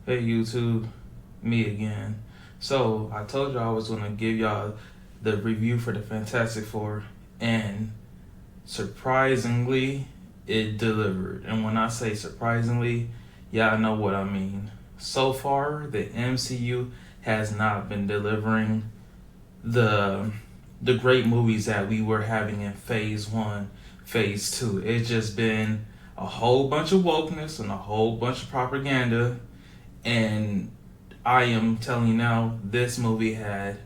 Hey YouTube, me again. So I told y'all I was gonna give y'all the review for the Fantastic Four, and surprisingly, it delivered. And when I say surprisingly, y'all know what I mean. So far, the MCU has not been delivering the the great movies that we were having in Phase One, Phase Two. It's just been a whole bunch of wokeness and a whole bunch of propaganda, and I am telling you now, this movie had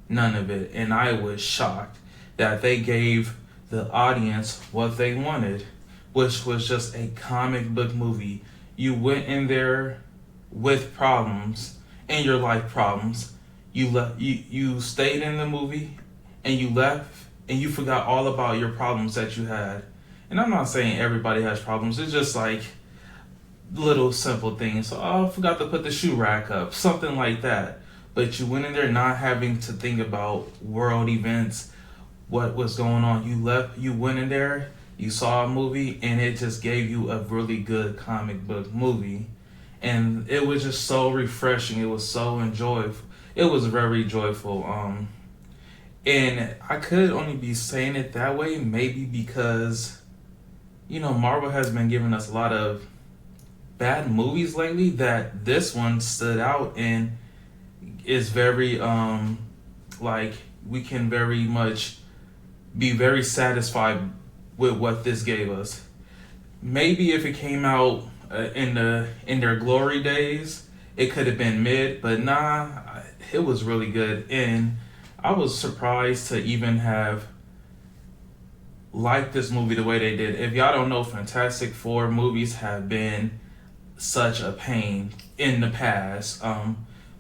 none of it, and I was shocked that they gave the audience what they wanted, which was just a comic book movie. You went in there with problems and your life problems. You stayed in the movie, and you left, and you forgot all about your problems that you had. And I'm not saying everybody has problems. It's just like little simple things. So, oh, I forgot to put the shoe rack up, something like that. But you went in there not having to think about world events, what was going on. You left, you went in there, you saw a movie, and it just gave you a really good comic book movie. And it was just so refreshing. It was so enjoyable. It was very joyful. And I could only be saying it that way, maybe because, Marvel has been giving us a lot of bad movies lately, that this one stood out and is very like, we can very much be very satisfied with what this gave us. Maybe if it came out in their glory days, it could have been mid, but nah, it was really good. And I was surprised to even have liked this movie the way they did. If y'all don't know, Fantastic Four movies have been such a pain in the past,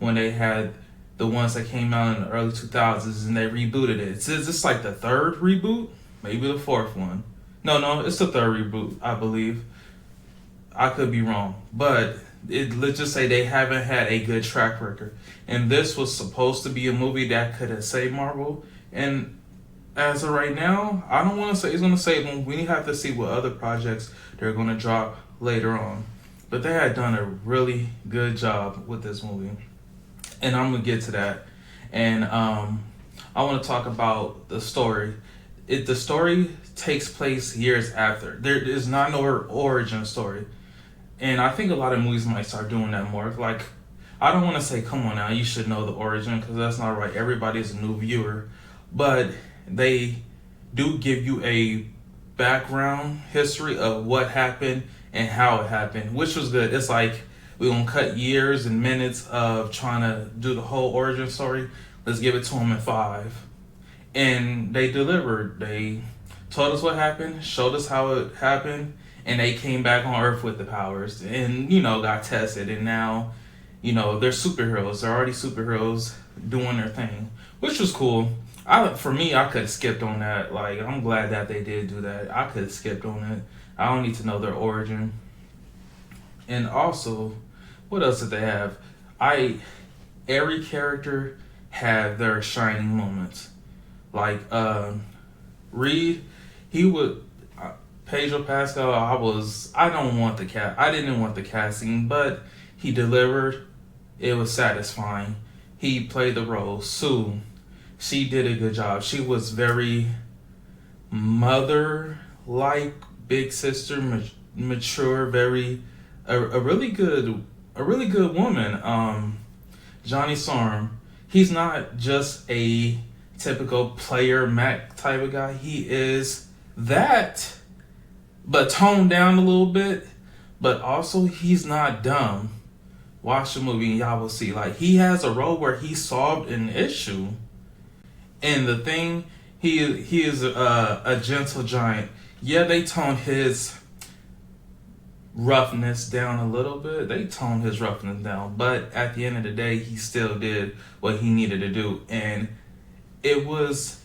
when they had the ones that came out in the early 2000s and they rebooted it. It's this like the third reboot, maybe the fourth one. No, it's the third reboot, I believe. I could be wrong, but let's just say they haven't had a good track record. And this was supposed to be a movie that could have saved Marvel. And as of right now, I don't want to say it's going to save them. We have to see what other projects they're going to drop later on. But they had done a really good job with this movie, and I'm gonna get to that. And I want to talk about the story. The story takes place years after. There is not no origin story, and I think a lot of movies might start doing that more. Like, I don't want to say, come on now, you should know the origin, because that's not right. Everybody's a new viewer, but they do give you a background history of what happened and how it happened, which was good. It's like, we're gonna cut years and minutes of trying to do the whole origin story. Let's give it to them in 5. And they delivered. They told us what happened, showed us how it happened, and they came back on Earth with the powers and, got tested. And now, they're superheroes. They're already superheroes doing their thing, which was cool. For me, I could have skipped on that. Like, I'm glad that they did do that. I could have skipped on it. I don't need to know their origin. And also, what else did they have? Every character had their shining moments. Like, Reed, he would Pedro Pascal. I didn't want the casting, but he delivered. It was satisfying. He played the role. Sue, she did a good job. She was very mother like, big sister, mature, very a really good woman. Johnny Storm, he's not just a typical player Mac type of guy. He is that, but toned down a little bit. But also, he's not dumb. Watch the movie and y'all will see. Like, he has a role where he solved an issue, and the thing, he is a gentle giant. Yeah, they toned his roughness down a little bit. They toned his roughness down, but at the end of the day, he still did what he needed to do. And it was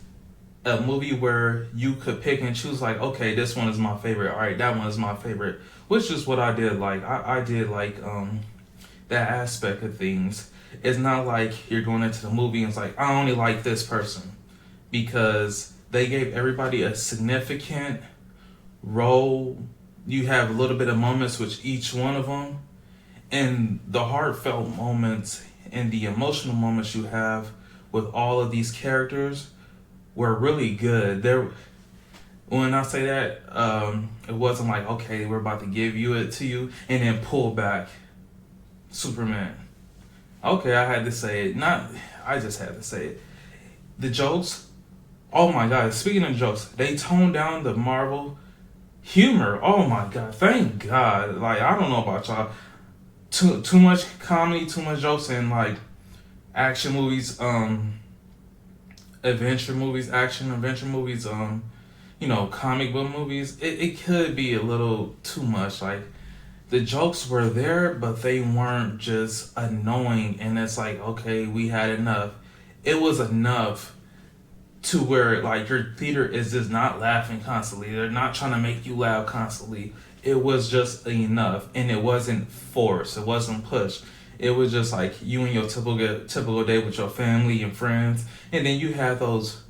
a movie where you could pick and choose, like, okay, this one is my favorite. All right, that one is my favorite, which is what I did. Like, I did like that aspect of things. It's not like you're going into the movie and it's like, I only like this person, because they gave everybody a significant role. You have a little bit of moments with each one of them, And the heartfelt moments and the emotional moments you have with all of these characters were really good. There, when I say that, it wasn't like, okay, we're about to give you it to you and then pull back. Superman. Okay, I had to say it. Not, I just had to say it. The jokes. Oh my God! Speaking of jokes, they toned down the Marvel humor. Oh my God! Thank God. Like, I don't know about y'all. Too much comedy, too much jokes, and like action movies, adventure movies, action adventure movies, comic book movies. It could be a little too much. Like, the jokes were there, but they weren't just annoying. And it's like, okay, we had enough. It was enough to where like your theater is just not laughing constantly. They're not trying to make you laugh constantly. It was just enough, and it wasn't forced. It wasn't pushed. It was just like you and your typical day with your family and friends, and then you had those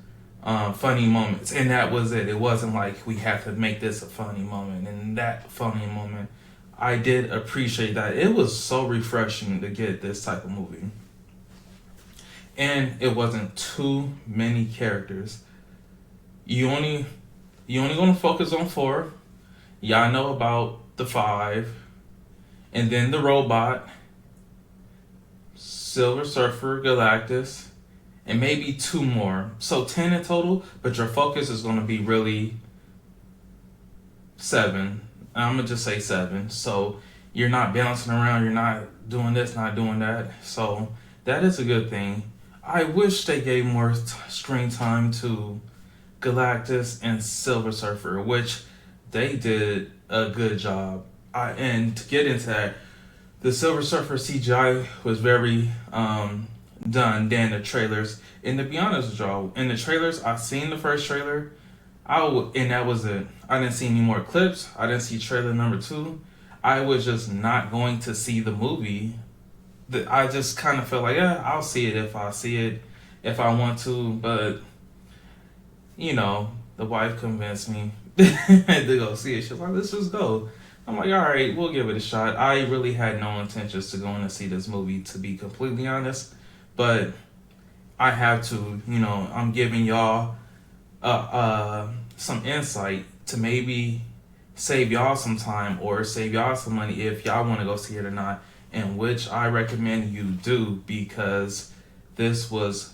funny moments, and that was it. It wasn't like we had to make this a funny moment, and that funny moment, I did appreciate that. It was so refreshing to get this type of movie, and it wasn't too many characters. You only gonna focus on four. Y'all know about the five, and then the robot, Silver Surfer, Galactus, and maybe two more. So 10 in total, but your focus is gonna be really seven. I'm gonna just say seven. So you're not bouncing around, you're not doing this, not doing that. So that is a good thing. I wish they gave more screen time to Galactus and Silver Surfer, which they did a good job. And to get into that, the Silver Surfer CGI was very done than the trailers. And to be honest with y'all, in the trailers, I seen the first trailer, and that was it. I didn't see any more clips. I didn't see trailer number two. I was just not going to see the movie. I just kind of felt like, yeah, I'll see it if I see it, if I want to. But the wife convinced me to go see it. She was like, let's just go. I'm like, all right, we'll give it a shot. I really had no intentions to go in and see this movie, to be completely honest. But I have to, I'm giving y'all some insight to maybe save y'all some time or save y'all some money if y'all want to go see it or not, and which I recommend you do, because this was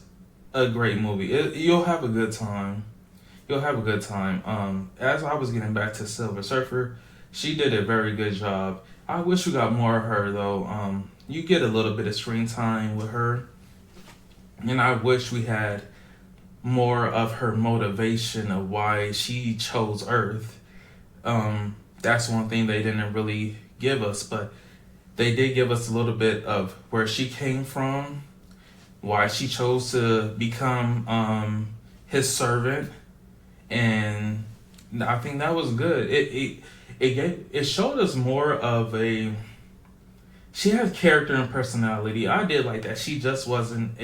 a great movie. You'll have a good time. You'll have a good time. As I was getting back to Silver Surfer, she did a very good job. I wish we got more of her though. You get a little bit of screen time with her, and I wish we had more of her motivation of why she chose Earth. That's one thing they didn't really give us, but they did give us a little bit of where she came from, why she chose to become his servant, and I think that was good. It showed us more of a. She had character and personality. I did like that. She just wasn't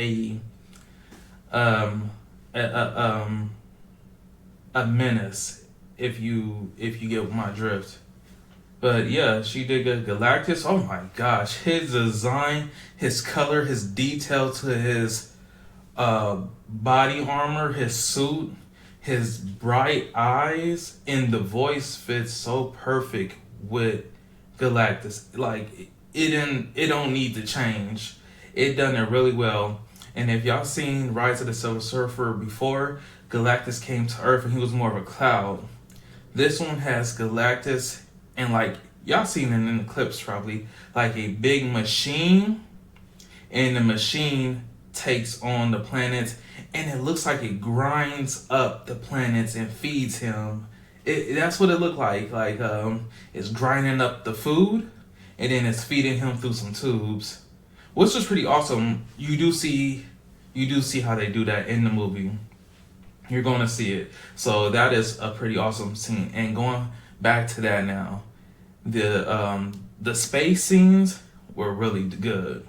um a, a, um a menace, if you get my drift. But yeah, she did good. Galactus, oh my gosh, his design, his color, his detail to his body armor, his suit, his bright eyes, and the voice fits so perfect with Galactus. Like, it don't need to change. It done it really well. And if y'all seen Rise of the Silver Surfer before, Galactus came to Earth and he was more of a cloud. This one has Galactus and, like, y'all seen it in the clips probably, like a big machine, and the machine takes on the planets, and it looks like it grinds up the planets and feeds him. That's what it looked like. Like, it's grinding up the food, and then it's feeding him through some tubes, which was pretty awesome. You do see how they do that in the movie. You're going to see it. So that is a pretty awesome scene. And going back to that now, the space scenes were really good.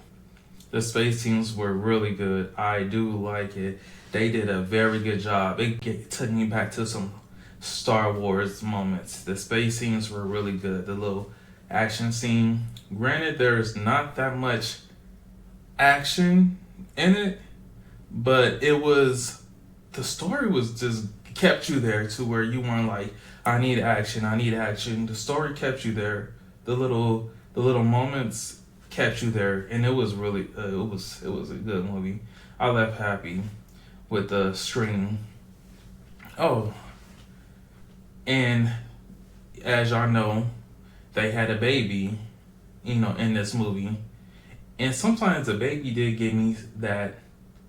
The space scenes were really good. I do like it. They did a very good job. It took me back to some Star Wars moments. The space scenes were really good. The little action scene. Granted, there's not that much action in it, but the story was just kept you there to where you weren't like, I need action, I need action. The story kept you there. The little moments kept you there, and it was really it was a good movie. I left happy with the string. Oh, and as y'all know, they had a baby, in this movie. And sometimes the baby did give me that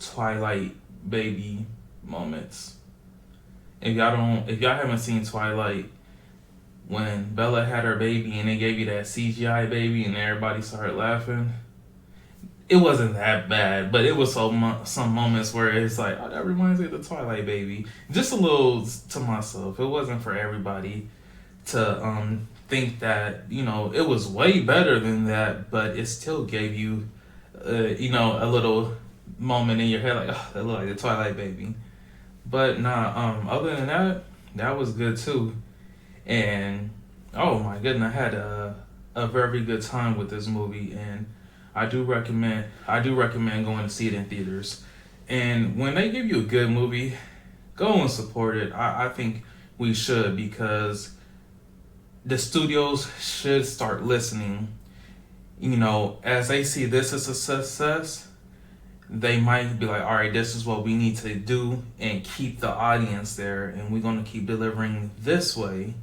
Twilight baby moments. If y'all haven't seen Twilight, when Bella had her baby and they gave you that CGI baby and everybody started laughing, it wasn't that bad, but it was some moments where it's like, oh, that reminds me of the Twilight baby. Just a little to myself. It wasn't for everybody to think that it was way better than that, but it still gave you a little moment in your head like, oh, that looked like the Twilight baby. But nah, other than that, that was good too. And oh my goodness, I had a very good time with this movie, and I do recommend going to see it in theaters. And when they give you a good movie, go and support it. I think we should, because the studios should start listening. As they see this as a success, they might be like, all right, this is what we need to do and keep the audience there, and we're going to keep delivering this way,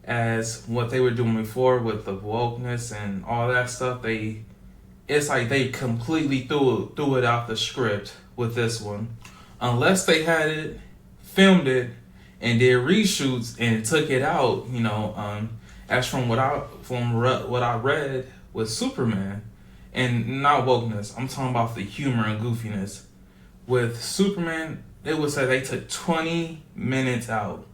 as what they were doing before with the wokeness and all that stuff. It's like they completely threw it out the script with this one, unless they had it, filmed it, and did reshoots and took it out. As from what I read with Superman, and not wokeness, I'm talking about the humor and goofiness. With Superman, it would say they took 20 minutes out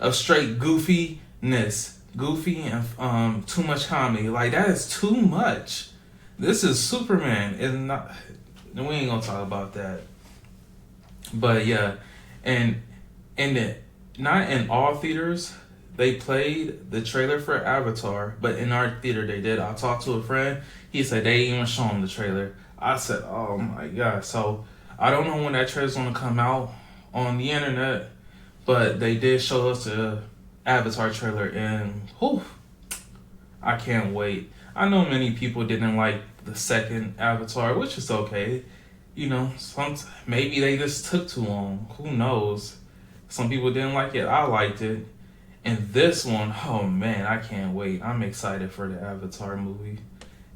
of straight goofiness, goofy and too much comedy. Like, that is too much. This is Superman. It's not. We ain't gonna talk about that. But yeah, and not in all theaters they played the trailer for Avatar, but in our theater they did. I talked to a friend. He said they didn't even show him the trailer. I said, oh my god. So I don't know when that trailer's gonna come out on the internet, but they did show us the Avatar trailer, and whew, I can't wait. I know many people didn't like the second Avatar, which is okay. Maybe they just took too long. Who knows? Some people didn't like it. I liked it. And this one, oh man, I can't wait. I'm excited for the Avatar movie.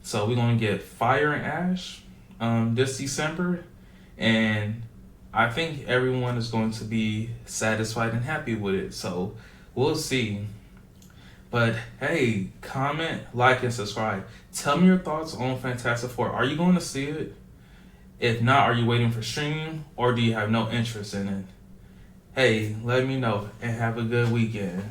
So we're gonna get Fire and Ash this December, and I think everyone is going to be satisfied and happy with it. So we'll see. But hey, comment, like, and subscribe. Tell me your thoughts on Fantastic Four. Are you going to see it? If not, are you waiting for streaming, or do you have no interest in it? Hey, let me know, and have a good weekend.